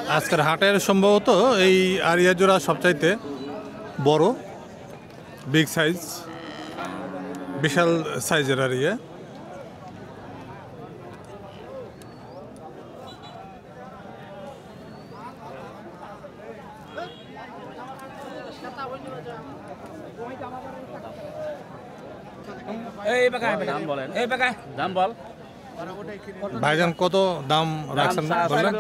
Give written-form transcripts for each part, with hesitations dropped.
আজকের হাটের সম্ভবত এই আরিয়া জোড়া সবচাইতে বড়, বিগ সাইজ, বিশাল সাইজের আরিয়া। ভাইজান কত দাম রাখছেন বললেন?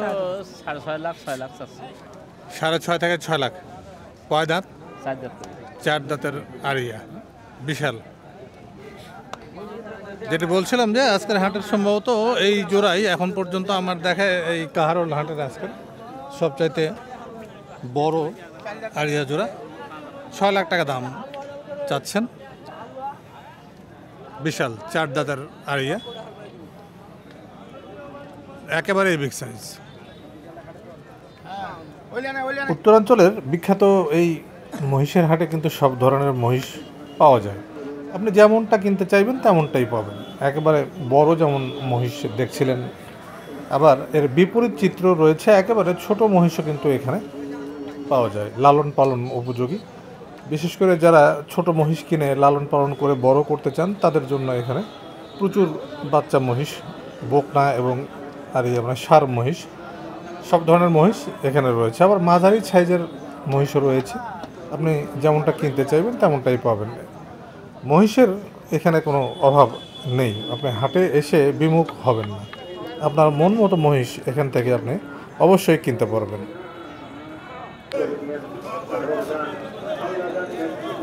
6.5 থেকে 6 লাখ। কয় দাঁত? 4 দাঁতের আরিয়া, বিশাল। যেটা বলছিলাম যে আজকের হাটের সম্ভবত এই জোড়াই এখন পর্যন্ত আমার দেখায় এই কাহারোল হাটের আজকের সবচাইতে বড় আরিয়া জোড়া। 6 লাখ টাকা দাম চাচ্ছেন। বিশাল 4 দাঁতের আরিয়া, একেবারেই বিগ সাইজ। উত্তরাঞ্চলের বিখ্যাত এই মহিষের হাটে কিন্তু সব ধরনের মহিষ পাওয়া যায়। আপনি যেমনটা কিনতে চাইবেন তেমনটাই পাবেন। একেবারে বড় যেমন মহিষ দেখছিলেন, আবার এর বিপরীত চিত্র রয়েছে, একেবারে ছোট মহিষও কিন্তু এখানে পাওয়া যায়, লালন পালন উপযোগী। বিশেষ করে যারা ছোট মহিষ কিনে লালন পালন করে বড় করতে চান তাদের জন্য এখানে প্রচুর বাচ্চা মহিষ, বকনা এবং আর এই আপনার ষাঁড় মহিষ, সব ধরনের মহিষ এখানে রয়েছে। আবার মাঝারি সাইজের মহিষও রয়েছে, আপনি যেমনটা কিনতে চাইবেন তেমনটাই পাবেন। মহিষের এখানে কোনো অভাব নেই, আপনি হাটে এসে বিমুখ হবেন না। আপনার মন মতো মহিষ এখান থেকে আপনি অবশ্যই কিনতে পারবেন।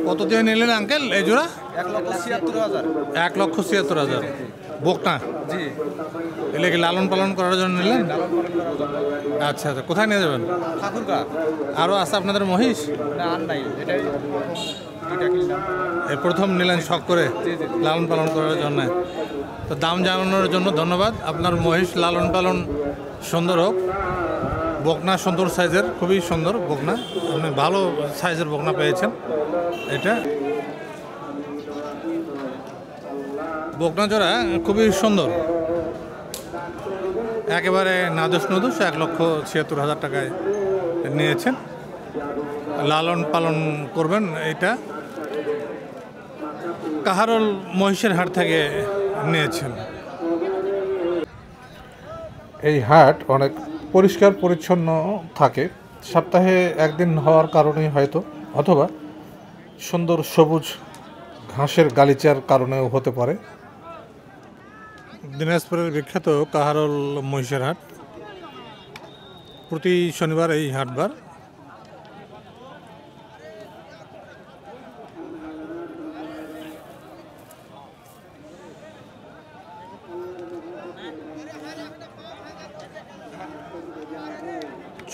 কত দিয়ে নিলেন আঙ্কেল এই জোড়া? 1,76,000। 1,76,000 বকনা? জি। এলে কি লালন পালন করার জন্য নিলেন? আচ্ছা আচ্ছা, কোথায় নিয়ে যাবেন? ঠাকুরগা। আরও আছে আপনাদের মহিষ? না, আর নাই, এটাই দুইটা কিনলাম। এই প্রথম নিলেন শখ করে লালন পালন করার জন্য। তো দাম জানানোর জন্য ধন্যবাদ। আপনার মহিষ লালন পালন সুন্দর হোক। বকনা সুন্দর সাইজের, খুবই সুন্দর বকনা, আপনি ভালো সাইজের বকনা পেয়েছেন। এটা বকনা জোড়া খুবই সুন্দর, একেবারে নাদুস নদুস। 1,76,000 টাকায় নিয়েছেন। লালন পালন করবেন। এটা কাহারোল মহিষের হাট থেকে নিয়েছেন। এই হাট অনেক পরিষ্কার পরিচ্ছন্ন থাকে, সপ্তাহে একদিন হওয়ার কারণেই হয়তো, অথবা সুন্দর সবুজ ঘাসের গালিচার কারণেও হতে পারে। দিনাজপুরের বিখ্যাত কাহারোল মহিষের হাট প্রতি শনিবার এই হাটবার।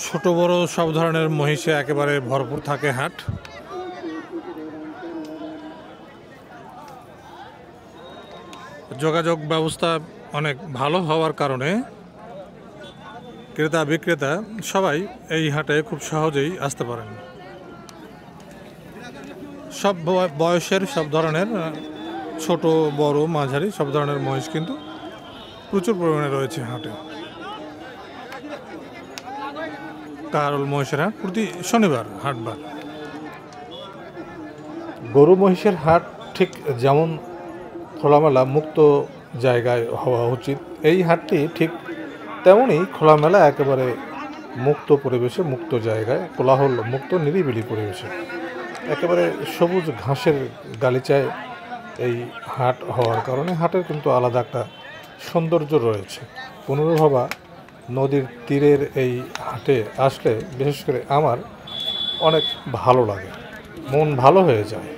ছোট বড় সব ধরনের মহিষে একেবারে ভরপুর থাকে হাট। যোগাযোগ ব্যবস্থা অনেক ভালো হওয়ার কারণে ক্রেতা বিক্রেতা সবাই এই হাটে খুব সহজেই আসতে পারেন। সব বয়সের, সব ধরনের, ছোট বড় মাঝারি সব ধরনের মহিষ কিন্তু প্রচুর পরিমাণে রয়েছে হাটে। কাহারোল মহিষের হাট প্রতি শনিবার হাটবার। গরু মহিষের হাট ঠিক যেমন খোলামেলা মুক্ত জায়গায় হওয়া উচিত, এই হাটটি ঠিক তেমনই খোলামেলা, একেবারে মুক্ত পরিবেশে, মুক্ত জায়গায়, কোলাহল মুক্ত নিরিবিলি পরিবেশে, একেবারে সবুজ ঘাসের গালিচায় এই হাট হওয়ার কারণে হাটের কিন্তু আলাদা একটা সৌন্দর্য রয়েছে। পুনর্ভবা নদীর তীরের এই হাটে আসলে বিশেষ করে আমার অনেক ভালো লাগে, মন ভালো হয়ে যায়।